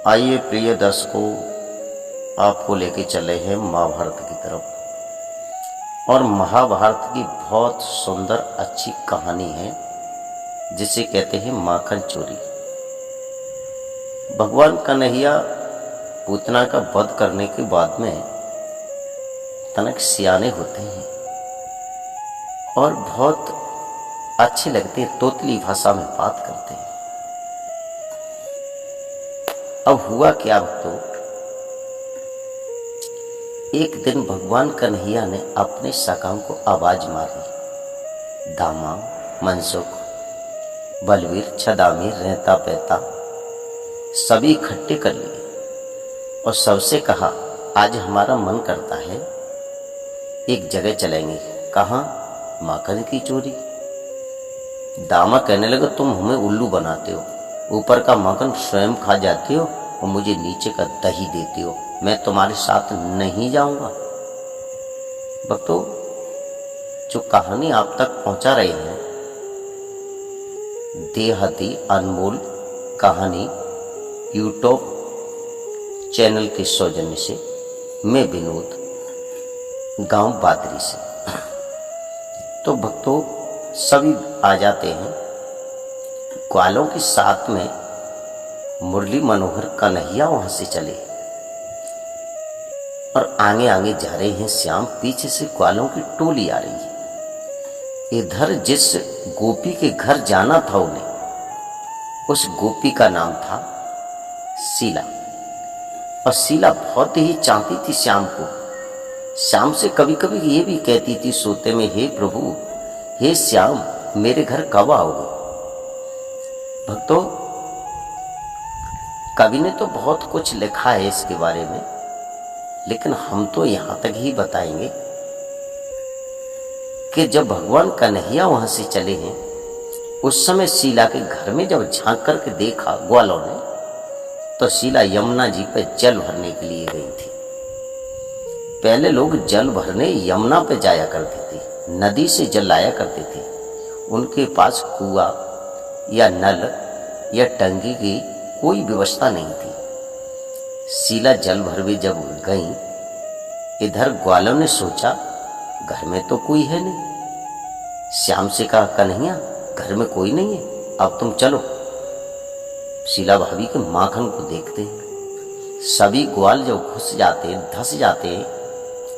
आइए प्रिय दर्शकों, आपको लेके चले हैं महाभारत की तरफ। और महाभारत की बहुत सुंदर अच्छी कहानी है जिसे कहते हैं माखन चोरी। भगवान कन्हैया पूतना का वध करने के बाद में तनक सियाने होते हैं और बहुत अच्छे लगते हैं, तोतली भाषा में बात करते हैं। अब हुआ क्या भक्तों, एक दिन भगवान कन्हैया ने अपने सखाओं को आवाज मारी। दामा, मनसुख, बलवीर, छदामीर, रहता पैता सभी इकट्ठे कर लिए और सबसे कहा, आज हमारा मन करता है एक जगह चलेंगे। कहाँ? माखन की चोरी। दामा कहने लगा, तुम हमें उल्लू बनाते हो, ऊपर का माखन स्वयं खा जाते हो और मुझे नीचे का दही देते हो, मैं तुम्हारे साथ नहीं जाऊंगा। भक्तों, जो कहानी आप तक पहुंचा रहे हैं, देहाती अनमोल कहानी यूट्यूब चैनल के सौजन्य से, मैं विनोद, गांव बादरी से। तो भक्तों, सभी आ जाते हैं। ग्वालों के साथ में मुरली मनोहर कन्हैया वहां से चले और आगे आगे जा रहे हैं श्याम, पीछे से ग्वालों की टोली आ रही है। इधर जिस गोपी के घर जाना था उन्हें, उस गोपी का नाम था शीला। और शीला बहुत ही चाहती थी श्याम को। श्याम से कभी कभी ये भी कहती थी सोते में, हे प्रभु, हे श्याम, मेरे घर कब आओगे? भक्तों, कवि ने तो बहुत कुछ लिखा है इसके बारे में, लेकिन हम तो यहां तक ही बताएंगे कि जब भगवान कन्हैया वहां से चले हैं, उस समय शीला के घर में जब झांक करके देखा ग्वालों ने, तो शीला यमुना जी पे जल भरने के लिए गई थी। पहले लोग जल भरने यमुना पे जाया करते थे, नदी से जल लाया करते थे। उनके पास कुआं या नल या टंकी की कोई व्यवस्था नहीं थी। शीला जल भरवे जब गई, इधर ग्वालों ने सोचा घर में तो कोई है नहीं। श्याम से कहा, कन्हैया, घर में कोई नहीं है, अब तुम चलो शीला भाभी के माखन को देखते हैं। सभी ग्वाल जब घुस जाते, धस जाते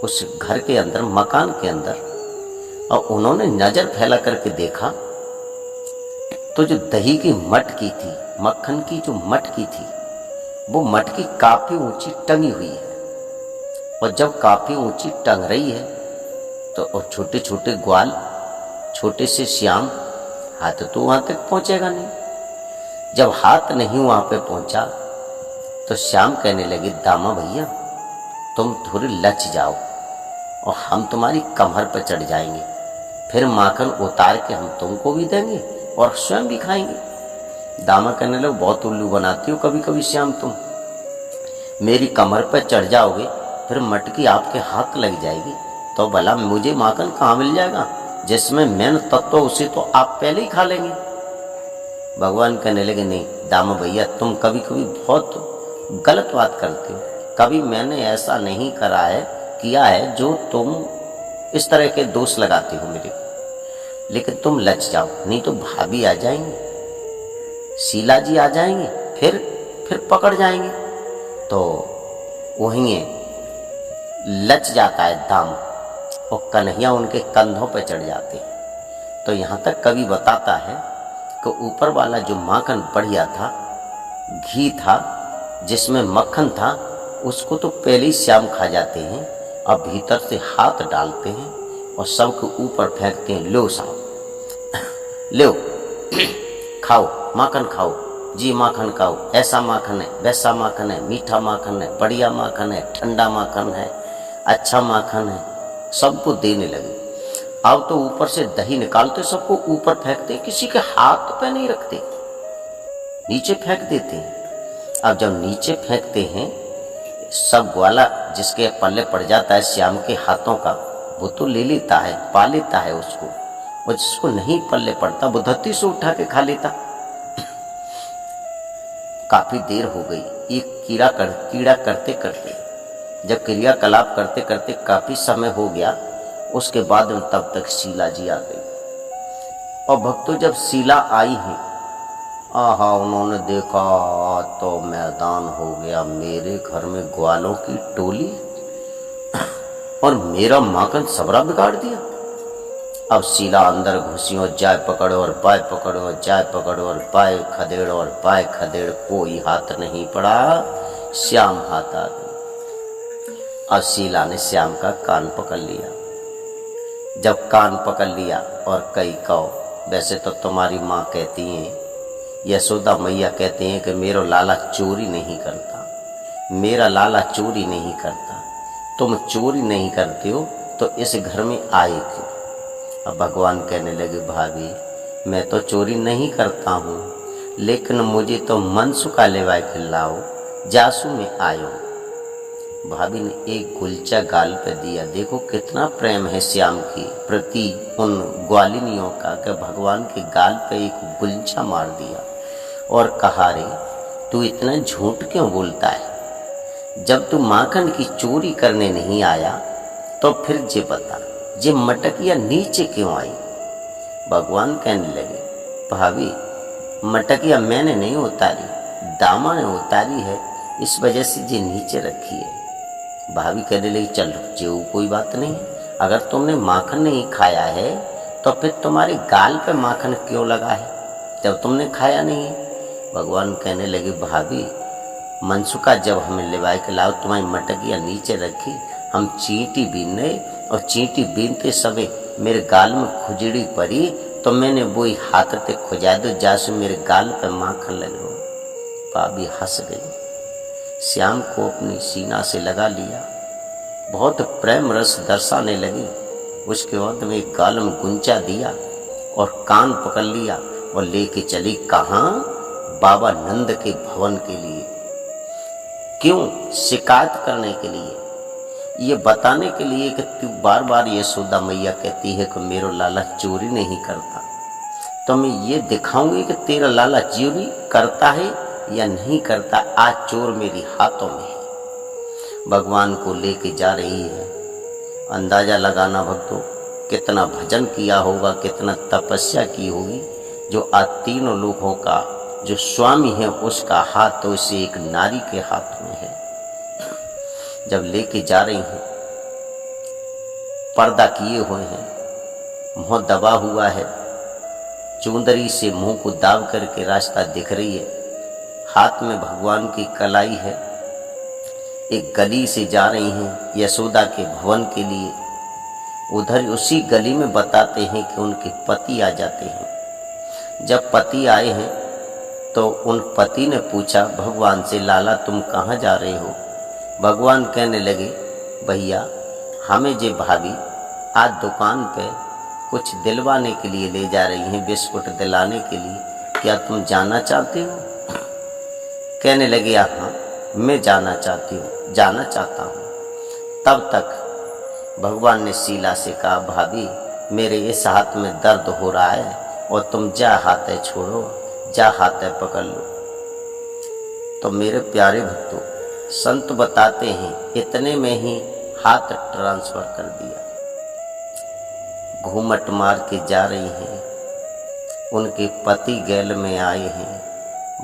उस घर के अंदर, मकान के अंदर, और उन्होंने नजर फैला करके देखा तो जो दही की मटकी थी, मक्खन की जो मटकी थी, वो मटकी काफी ऊंची टंगी हुई है। और जब काफी ऊंची टंग रही है तो और छोटे छोटे ग्वाल, छोटे से श्याम, हाथ तो वहां तक पहुंचेगा नहीं। जब हाथ नहीं वहां पे पहुंचा तो श्याम कहने लगे, दामा भैया, तुम थोड़े लच जाओ और हम तुम्हारी कमर पर चढ़ जाएंगे, फिर माखन उतार के हम तुमको भी देंगे और स्वयं भी खाएंगे। दामा कहने लगे, बहुत उल्लू बनाती हो कभी कभी श्याम, तुम मेरी कमर पर चढ़ जाओगे, फिर मटकी आपके हाथ लग जाएगी, तो भला मुझे माखन कहाँ मिल जाएगा? जिसमें मैंने तत्व उसे तो आप पहले ही खा लेंगे। भगवान कहने लगे, नहीं दामा भैया, तुम कभी कभी बहुत गलत बात करते हो। कभी मैंने ऐसा नहीं किया है जो तुम इस तरह के दोष लगाते हो मेरे को। लेकिन तुम लच जाओ, नहीं तो भाभी आ जाएंगे, शीला जी आ जाएंगे, फिर पकड़ जाएंगे। तो वहीं लच जाता है दाम और कन्हैया उनके कंधों पर चढ़ जाते हैं। तो यहाँ तक कवि बताता है कि ऊपर वाला जो माखन बढ़िया था, घी था, जिसमें मक्खन था, उसको तो पहले ही श्याम खा जाते हैं। अब भीतर से हाथ डालते हैं और सबके ऊपर फेंकते हैं, लो साहब, लो खाओ, माखन खाओ जी, माखन खाओ, ऐसा माखन है, वैसा माखन है, मीठा माखन है, बढ़िया माखन है, ठंडा माखन है, अच्छा माखन है, सबको देने लगे। अब तो ऊपर से दही निकालते, सबको ऊपर फेंकते, किसी के हाथ पे नहीं रखते, नीचे फेंक देते हैं। अब जब नीचे फेंकते हैं, सब ग्वाला जिसके पल्ले पड़ जाता है श्याम के हाथों का, वो तो ले लेता है, पा लेता है उसको, और जिसको नहीं पल्ले पड़ता वो धरती से उठा के खा लेता। काफी देर हो गई। एक कीड़ा करते करते, जब क्रियाकलाप करते करते काफी समय हो गया, उसके बाद में तब तक शीला जी आ गई। और भक्तों जब शीला आई है, आहा, उन्होंने देखा तो मैदान हो गया। मेरे घर में ग्वालों की टोली और मेरा माखन सबरा बिगाड़ दिया। अब शीला अंदर घुसी और जाय पकड़ो और बाय पकड़ो और जाय पकड़ो और बाय खदेड़ और बाय खदेड़, कोई हाथ नहीं पड़ा। श्याम हाथ आ गई। अब शीला ने श्याम का कान पकड़ लिया। जब कान पकड़ लिया और कई कहो, वैसे तो तुम्हारी माँ कहती हैं, यशोदा मैया कहते हैं कि मेरा लाला चोरी नहीं करता, मेरा लाला चोरी नहीं करता। तुम चोरी नहीं करते हो तो इस घर में आए क्यों? अब भगवान कहने लगे, भाभी मैं तो चोरी नहीं करता हूँ, लेकिन मुझे तो मनसुखा लेवाए खिलाओ, जासू में आयो। भाभी ने एक गुलचा गाल पे दिया। देखो कितना प्रेम है श्याम की प्रति उन ग्वालिनियों का, कि भगवान के गाल पे एक गुलचा मार दिया और कहा, रे तू इतना झूठ क्यों बोलता है? जब तू माखन की चोरी करने नहीं आया तो फिर जे बता, जे मटकिया नीचे क्यों आई? भगवान कहने लगे, भाभी मटकिया मैंने नहीं उतारी, दामा ने उतारी है, इस वजह से जे नीचे रखी है। भाभी कहने लगी, चल जो कोई बात नहीं, अगर तुमने माखन नहीं खाया है तो फिर तुम्हारे गाल पे माखन क्यों लगा है जब तुमने खाया नहीं है? भगवान कहने लगे, भाभी मनसुखा जब हमें लेवाए के लाओ, तुम्हारी मटकिया नीचे रखी, हम चींटी बीनने और चींटी बीनते समय मेरे गाल में खुजड़ी पड़ी तो मैंने वही हाथ से खुजा दो, जासू मेरे गाल पे माखन लगे। भाभी हंस गई। श्याम को अपनी सीना से लगा लिया, बहुत प्रेम रस दर्शाने लगी। उसके बाद में एक गाल में गुंचा दिया और कान पकड़ लिया और लेके चली। कहाँ? बाबा नंद के भवन के लिए। क्यों? शिकायत करने के लिए, ये बताने के लिए कि तू बार बार यशोदा मैया कहती है कि मेरा लाला चोरी नहीं करता, तो मैं ये दिखाऊंगी कि तेरा लाला चोरी करता है या नहीं करता। आज चोर मेरी हाथों में है। भगवान को लेके जा रही है। अंदाजा लगाना भक्तों, कितना भजन किया होगा, कितना तपस्या की होगी, जो आज तीनों लोगों का जो स्वामी है उसका हाथ तो इसे एक नारी के हाथ में है। जब लेके जा रही हैं, पर्दा किए हुए हैं, मुंह दबा हुआ है, चुंदरी से मुंह को दाब करके रास्ता दिख रही है, हाथ में भगवान की कलाई है। एक गली से जा रही हैं यशोदा के भवन के लिए। उधर उसी गली में बताते हैं कि उनके पति आ जाते हैं। जब पति आए हैं तो उन पति ने पूछा भगवान से, लाला तुम कहाँ जा रहे हो? भगवान कहने लगे, भैया हमें जे भाभी आज दुकान पे कुछ दिलवाने के लिए ले जा रही हैं, बिस्कुट दिलाने के लिए, क्या तुम जाना चाहते हो? कहने लगे, हाँ मैं जाना चाहता हूँ। तब तक भगवान ने शीला से कहा, भाभी मेरे इस हाथ में दर्द हो रहा है और तुम जा हाथ छोड़ो, जा हाथ पकड़ लो। तो मेरे प्यारे भक्तों, संत बताते हैं इतने में ही हाथ ट्रांसफर कर दिया। घूमट मार के जा रही हैं, उनके पति गैल में आए हैं।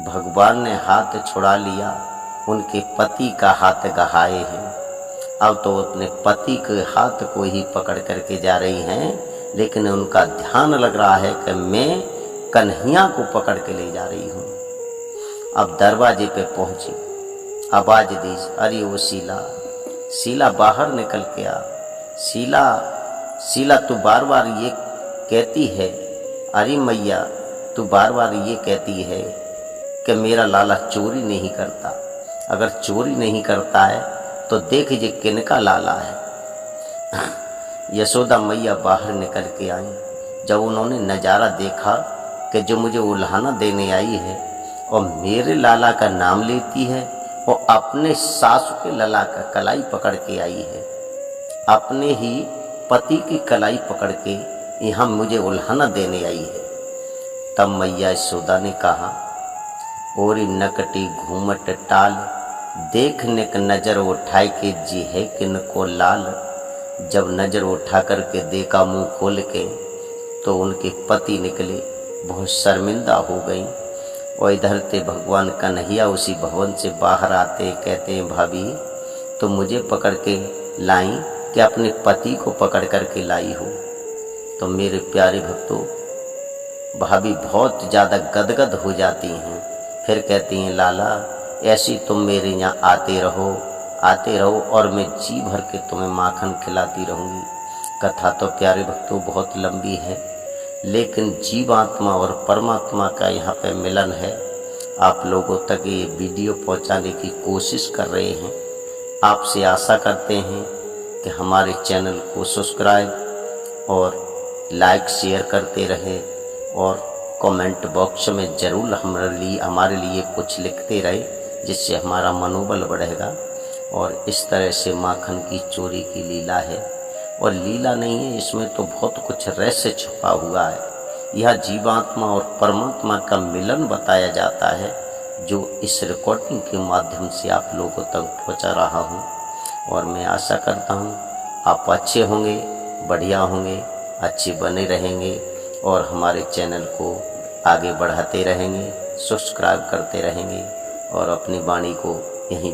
भगवान ने हाथ छुड़ा लिया, उनके पति का हाथ गहाए हैं। अब तो अपने पति के हाथ को ही पकड़ करके जा रही हैं, लेकिन उनका ध्यान लग रहा है कि मैं कन्हैया को पकड़ के ले जा रही हूँ। अब दरवाजे पे पहुंची, आवाज दी, अरे वो शीला बाहर निकल के आ। शीला तू बार बार ये कहती है, अरे मैया तू बार बार ये कहती है कि मेरा लाला चोरी नहीं करता। अगर चोरी नहीं करता है तो देखिए किनका लाला है। यशोदा मैया बाहर निकल के आई। जब उन्होंने नज़ारा देखा कि जो मुझे उल्हाना देने आई है और मेरे लाला का नाम लेती है और अपने सासू के लाला का कलाई पकड़ के आई है, अपने ही पति की कलाई पकड़ के यहाँ मुझे उल्हाना देने आई है, तब मैया यशोदा ने कहा ओरी नकटी घूमट टाल, देखने क नजर उठाए के जी है किन को लाल। जब नजर उठा कर के देखा मुंह खोल के, तो उनके पति निकले, बहुत शर्मिंदा हो गई। और इधर से भगवान कन्हैया उसी भवन से बाहर आते कहते हैं, भाभी तो मुझे पकड़ के लाई कि अपने पति को पकड़ कर के लाई हो। तो मेरे प्यारे भक्तों, भाभी बहुत ज़्यादा गदगद हो जाती हैं। फिर कहती हैं, लाला ऐसी तुम मेरे यहाँ आते रहो और मैं जी भर के तुम्हें माखन खिलाती रहूँगी। कथा तो प्यारे भक्तों बहुत लंबी है, लेकिन जीवात्मा और परमात्मा का यहाँ पे मिलन है। आप लोगों तक ये वीडियो पहुँचाने की कोशिश कर रहे हैं। आपसे आशा करते हैं कि हमारे चैनल को सब्सक्राइब और लाइक शेयर करते रहें, और कमेंट बॉक्स में ज़रूर हमारे लिए कुछ लिखते रहे, जिससे हमारा मनोबल बढ़ेगा। और इस तरह से माखन की चोरी की लीला है, और लीला नहीं है, इसमें तो बहुत कुछ रहस्य छुपा हुआ है। यह जीवात्मा और परमात्मा का मिलन बताया जाता है, जो इस रिकॉर्डिंग के माध्यम से आप लोगों तक पहुंचा रहा हूं। और मैं आशा करता हूं आप अच्छे होंगे, बढ़िया होंगे, अच्छे बने रहेंगे, और हमारे चैनल को आगे बढ़ाते रहेंगे, सब्सक्राइब करते रहेंगे, और अपनी वाणी को यहीं